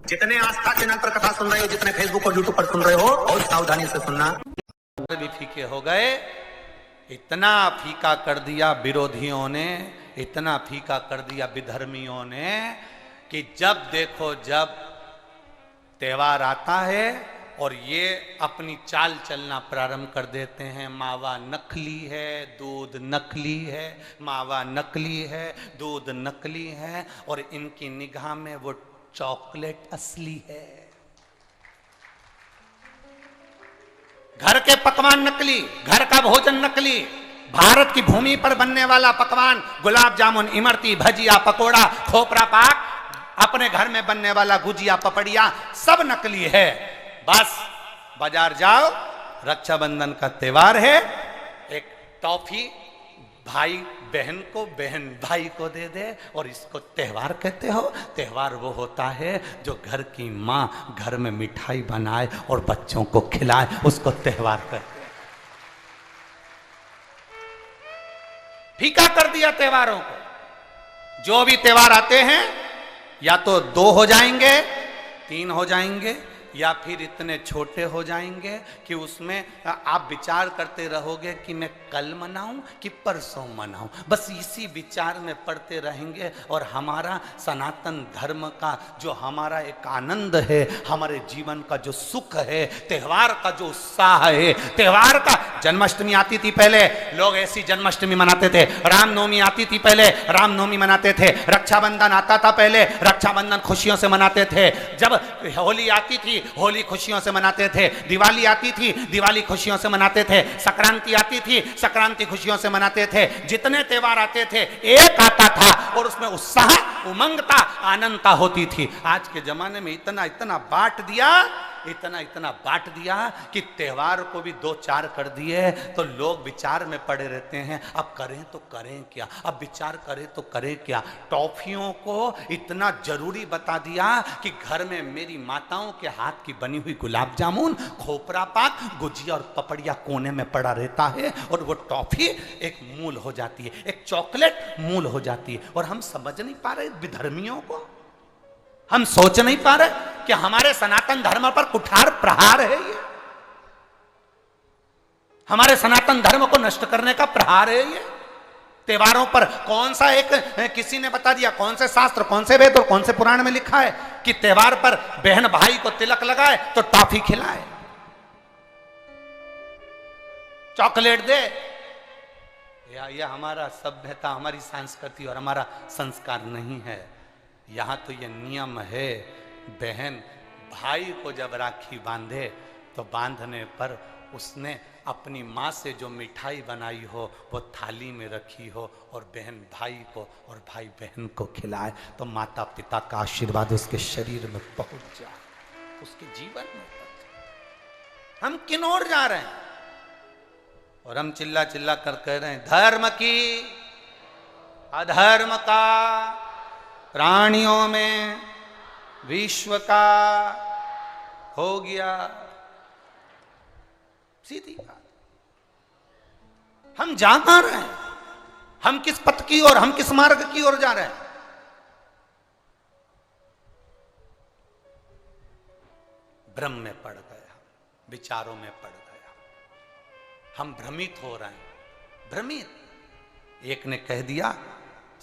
जितने आस्था चैनल पर कथा सुन रहे हो, जितने फेसबुक और यूट्यूब पर सुन रहे हो, और सावधानी से सुनना। भी फीके हो गए, इतना फीका कर दिया विरोधियों ने, इतना फीका कर दिया विधर्मियों ने कि जब देखो जब त्योहार आता है और ये अपनी चाल चलना प्रारंभ कर देते हैं। मावा नकली है, दूध नकली है, मावा नकली है, दूध नकली है, और इनकी निगाह में वो चॉकलेट असली है। घर के पकवान नकली, घर का भोजन नकली, भारत की भूमि पर बनने वाला पकवान गुलाब जामुन, इमरती, भजिया, पकोड़ा, खोपरा पाक, अपने घर में बनने वाला गुजिया, पपड़िया, सब नकली है। बस बाजार जाओ, रक्षाबंधन का त्योहार है, एक टॉफी भाई बहन को, बहन भाई को दे दे, और इसको त्योहार कहते हो। त्योहार वो होता है जो घर की माँ घर में मिठाई बनाए और बच्चों को खिलाए, उसको त्योहार कहते हैं। फीका कर दिया त्योहारों को। जो भी त्योहार आते हैं या तो 2 हो जाएंगे, 3 हो जाएंगे, या फिर इतने छोटे हो जाएंगे कि उसमें आप विचार करते रहोगे कि मैं कल मनाऊं कि परसों मनाऊं। बस इसी विचार में पड़ते रहेंगे, और हमारा सनातन धर्म का जो हमारा एक आनंद है, हमारे जीवन का जो सुख है, त्यौहार का जो उत्साह है, त्यौहार का। जन्माष्टमी आती थी पहले, लोग ऐसी जन्माष्टमी मनाते थे। रामनवमी आती थी पहले, रामनवमी मनाते थे। रक्षाबंधन आता था पहले, रक्षाबंधन खुशियों से मनाते थे। जब होली आती थी, होली खुशियों से मनाते थे। दिवाली आती थी, दिवाली खुशियों से मनाते थे। संक्रांति आती थी, संक्रांति खुशियों से मनाते थे। जितने त्योहार आते थे एक आता था और उसमें उत्साह, उमंगता, आनंदता होती थी। आज के जमाने में इतना इतना बांट दिया, इतना इतना बांट दिया कि त्योहार को भी 2-4 कर दिए, तो लोग विचार में पड़े रहते हैं। अब करें तो करें क्या, अब विचार करें तो करें क्या। टॉफियों को इतना जरूरी बता दिया कि घर में मेरी माताओं के हाथ की बनी हुई गुलाब जामुन, खोपरा पाक, गुजिया और पपड़िया कोने में पड़ा रहता है, और वो टॉफी एक मूल हो जाती है, एक चॉकलेट मूल हो जाती है। और हम समझ नहीं पा रहे विधर्मियों को, हम सोच नहीं पा रहे कि हमारे सनातन धर्म पर कुठार प्रहार है ये, हमारे सनातन धर्म को नष्ट करने का प्रहार है ये। त्योहारों पर कौन सा एक, किसी ने बता दिया कौन से शास्त्र, कौन से वेद और कौन से पुराण में लिखा है कि त्योहार पर बहन भाई को तिलक लगाए तो टॉफी खिलाए, चॉकलेट दे। यह हमारा सभ्यता, हमारी संस्कृति और हमारा संस्कार नहीं है। यहाँ तो ये नियम है, बहन भाई को जब राखी बांधे तो बांधने पर उसने अपनी माँ से जो मिठाई बनाई हो वो थाली में रखी हो, और बहन भाई को और भाई बहन को खिलाए, तो माता पिता का आशीर्वाद उसके शरीर में पहुंच जाए, उसके जीवन में पहुंच जाए। हम किन ओर जा रहे हैं? और हम चिल्ला चिल्ला कर कह रहे हैं धर्म की अधर्म का, प्राणियों में विश्व का हो गया। सीधी बात। हम जा कहां रहे हैं? हम किस पथ की ओर, हम किस मार्ग की ओर जा रहे हैं? भ्रम में पड़ गया, विचारों में पड़ गया, हम भ्रमित हो रहे हैं, भ्रमित। एक ने कह दिया,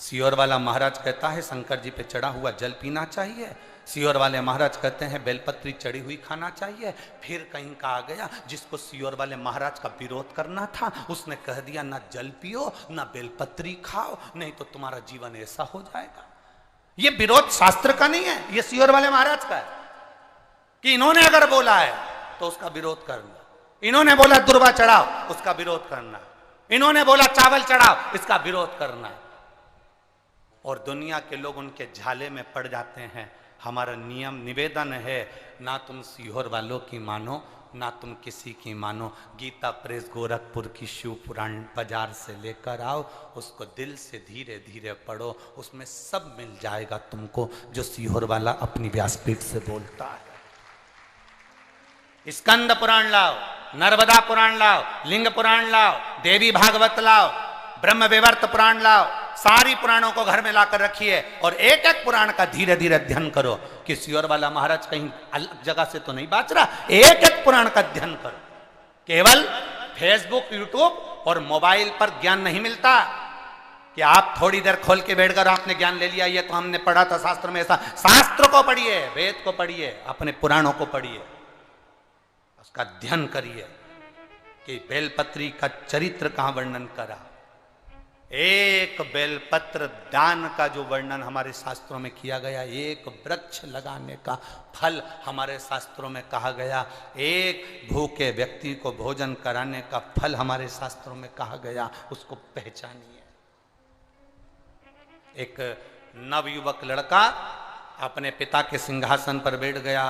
सियोर वाला महाराज कहता है शंकर जी पे चढ़ा हुआ जल पीना चाहिए, सियोर वाले महाराज कहते हैं बेलपत्री चढ़ी हुई खाना चाहिए। फिर कहीं का आ गया जिसको सियोर वाले महाराज का विरोध करना था, उसने कह दिया ना जल पियो ना बेलपत्री खाओ, नहीं तो तुम्हारा जीवन ऐसा हो जाएगा। ये विरोध शास्त्र का नहीं है, ये सियोर वाले महाराज का है कि इन्होंने अगर बोला है तो उसका विरोध करना, इन्होंने बोला दुर्वा चढ़ाओ उसका विरोध करना, इन्होंने बोला चावल चढ़ाओ इसका विरोध करना। और दुनिया के लोग उनके झाले में पड़ जाते हैं। हमारा नियम निवेदन है, ना तुम सीहोर वालों की मानो, ना तुम किसी की मानो। गीता प्रेस गोरखपुर की शिव पुराण बाजार से लेकर आओ, उसको दिल से धीरे धीरे पढ़ो, उसमें सब मिल जाएगा तुमको जो सीहोर वाला अपनी व्यासपीठ से बोलता है। स्कंद पुराण लाओ, नर्मदा पुराण लाओ, लिंग पुराण लाओ, देवी भागवत लाओ, ब्रह्म विवर्त पुराण लाओ, सारी पुराणों को घर में लाकर रखिए और एक एक पुराण का धीरे धीरे अध्ययन करो। किसी और वाला महाराज कहीं अलग जगह से तो नहीं बाच रहा, एक एक पुराण का अध्ययन करो। केवल फेसबुक, यूट्यूब और मोबाइल पर ज्ञान नहीं मिलता कि आप थोड़ी देर खोल के बैठकर आपने ज्ञान ले लिया, ये तो हमने पढ़ा था शास्त्र में ऐसा। शास्त्र को पढ़िए, वेद को पढ़िए, अपने पुराणों को पढ़िए, उसका अध्ययन करिए कि बेलपत्री का चरित्र कहां वर्णन करा। एक बेलपत्र दान का जो वर्णन हमारे शास्त्रों में किया गया, एक वृक्ष लगाने का फल हमारे शास्त्रों में कहा गया, एक भूखे व्यक्ति को भोजन कराने का फल हमारे शास्त्रों में कहा गया, उसको पहचानिए। एक नवयुवक लड़का अपने पिता के सिंहासन पर बैठ गया,